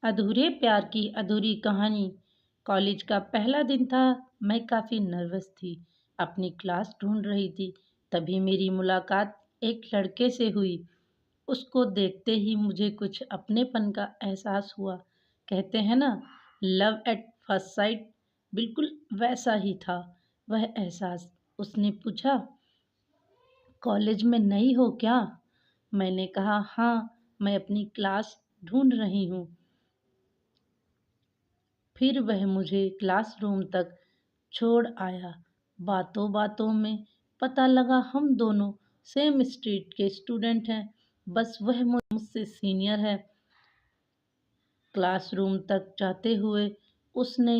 अधूरे प्यार की अधूरी कहानी। कॉलेज का पहला दिन था। मैं काफ़ी नर्वस थी। अपनी क्लास ढूंढ रही थी। तभी मेरी मुलाकात एक लड़के से हुई। उसको देखते ही मुझे कुछ अपनेपन का एहसास हुआ। कहते हैं ना, लव एट फर्स्ट साइट। बिल्कुल वैसा ही था वह एहसास। उसने पूछा, कॉलेज में नई हो क्या? मैंने कहा, हाँ, मैं अपनी क्लास ढूंढ रही हूँ। फिर वह मुझे क्लासरूम तक छोड़ आया। बातों बातों में पता लगा हम दोनों सेम स्ट्रीट के स्टूडेंट हैं। बस वह मुझसे सीनियर है। क्लासरूम तक जाते हुए उसने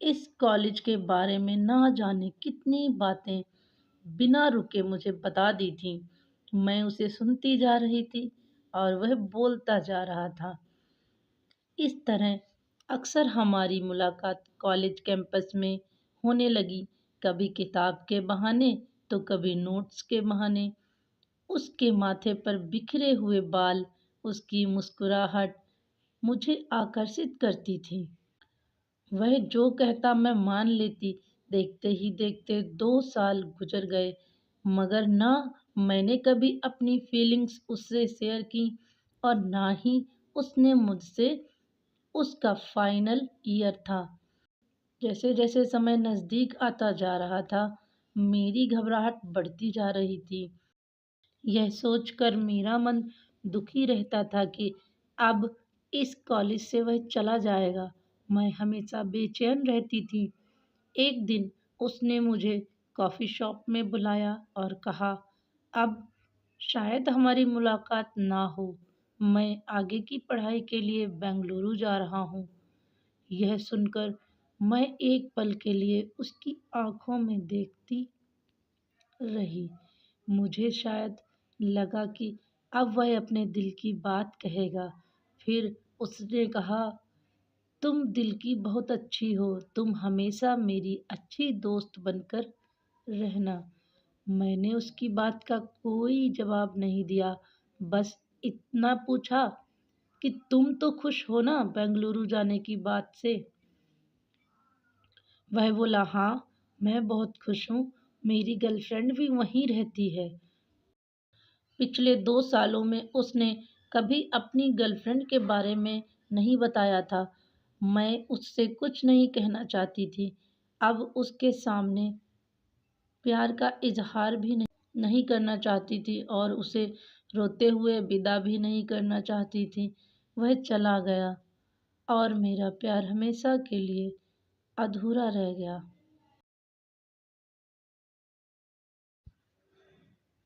इस कॉलेज के बारे में ना जाने कितनी बातें बिना रुके मुझे बता दी थी। मैं उसे सुनती जा रही थी और वह बोलता जा रहा था। इस तरह अक्सर हमारी मुलाकात कॉलेज कैंपस में होने लगी। कभी किताब के बहाने तो कभी नोट्स के बहाने। उसके माथे पर बिखरे हुए बाल, उसकी मुस्कुराहट मुझे आकर्षित करती थी। वह जो कहता मैं मान लेती। देखते ही देखते 2 साल गुजर गए, मगर ना मैंने कभी अपनी फीलिंग्स उससे शेयर की और ना ही उसने मुझसे। उसका फाइनल ईयर था। जैसे जैसे समय नज़दीक आता जा रहा था, मेरी घबराहट बढ़ती जा रही थी। यह सोचकर मेरा मन दुखी रहता था कि अब इस कॉलेज से वह चला जाएगा। मैं हमेशा बेचैन रहती थी। एक दिन उसने मुझे कॉफ़ी शॉप में बुलाया और कहा, अब शायद हमारी मुलाकात ना हो। मैं आगे की पढ़ाई के लिए बेंगलुरु जा रहा हूँ। यह सुनकर मैं एक पल के लिए उसकी आंखों में देखती रही। मुझे शायद लगा कि अब वह अपने दिल की बात कहेगा। फिर उसने कहा, तुम दिल की बहुत अच्छी हो। तुम हमेशा मेरी अच्छी दोस्त बनकर रहना। मैंने उसकी बात का कोई जवाब नहीं दिया। बस इतना पूछा कि तुम तो खुश हो ना बेंगलुरु जाने की बात से? वह बोला, हाँ, मैं बहुत खुश हूँ। मेरी गर्लफ्रेंड भी वहीं रहती है। पिछले 2 सालों में उसने कभी अपनी गर्लफ्रेंड के बारे में नहीं बताया था। मैं उससे कुछ नहीं कहना चाहती थी। अब उसके सामने प्यार का इजहार भी नहीं करना चाहती थी और उसे रोते हुए विदा भी नहीं करना चाहती थी। वह चला गया और मेरा प्यार हमेशा के लिए अधूरा रह गया।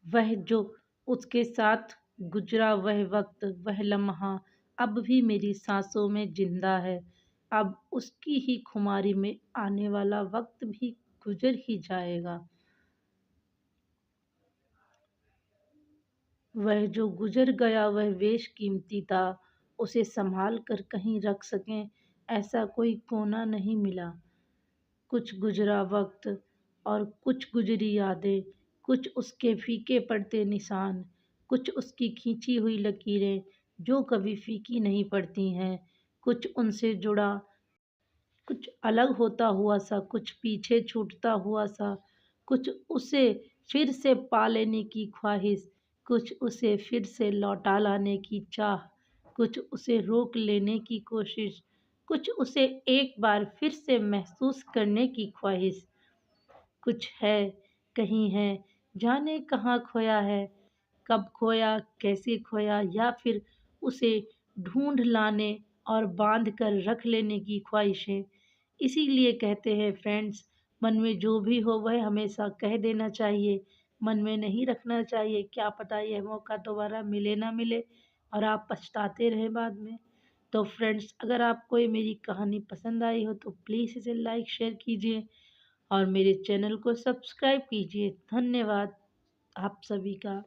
वह जो उसके साथ गुजरा, वह वक्त, वह लम्हा अब भी मेरी सांसों में जिंदा है। अब उसकी ही खुमारी में आने वाला वक्त भी गुजर ही जाएगा। वह जो गुजर गया वह बेशकीमती था। उसे संभाल कर कहीं रख सकें ऐसा कोई कोना नहीं मिला। कुछ गुजरा वक्त और कुछ गुजरी यादें, कुछ उसके फीके पड़ते निशान, कुछ उसकी खींची हुई लकीरें जो कभी फीकी नहीं पड़ती हैं। कुछ उनसे जुड़ा, कुछ अलग होता हुआ सा, कुछ पीछे छूटता हुआ सा, कुछ उसे फिर से पा लेने की ख्वाहिश, कुछ उसे फिर से लौटा लाने की चाह, कुछ उसे रोक लेने की कोशिश, कुछ उसे एक बार फिर से महसूस करने की ख्वाहिश। कुछ है, कहीं है, जाने कहाँ खोया है, कब खोया, कैसे खोया, या फिर उसे ढूँढ लाने और बाँध कर रख लेने की ख्वाहिशें। इसीलिए कहते हैं फ्रेंड्स, मन में जो भी हो वह हमेशा कह देना चाहिए, मन में नहीं रखना चाहिए। क्या पता यह मौका दोबारा मिले ना मिले और आप पछताते रहें बाद में। तो फ्रेंड्स, अगर आपको ये मेरी कहानी पसंद आई हो तो प्लीज़ इसे लाइक शेयर कीजिए और मेरे चैनल को सब्सक्राइब कीजिए। धन्यवाद आप सभी का।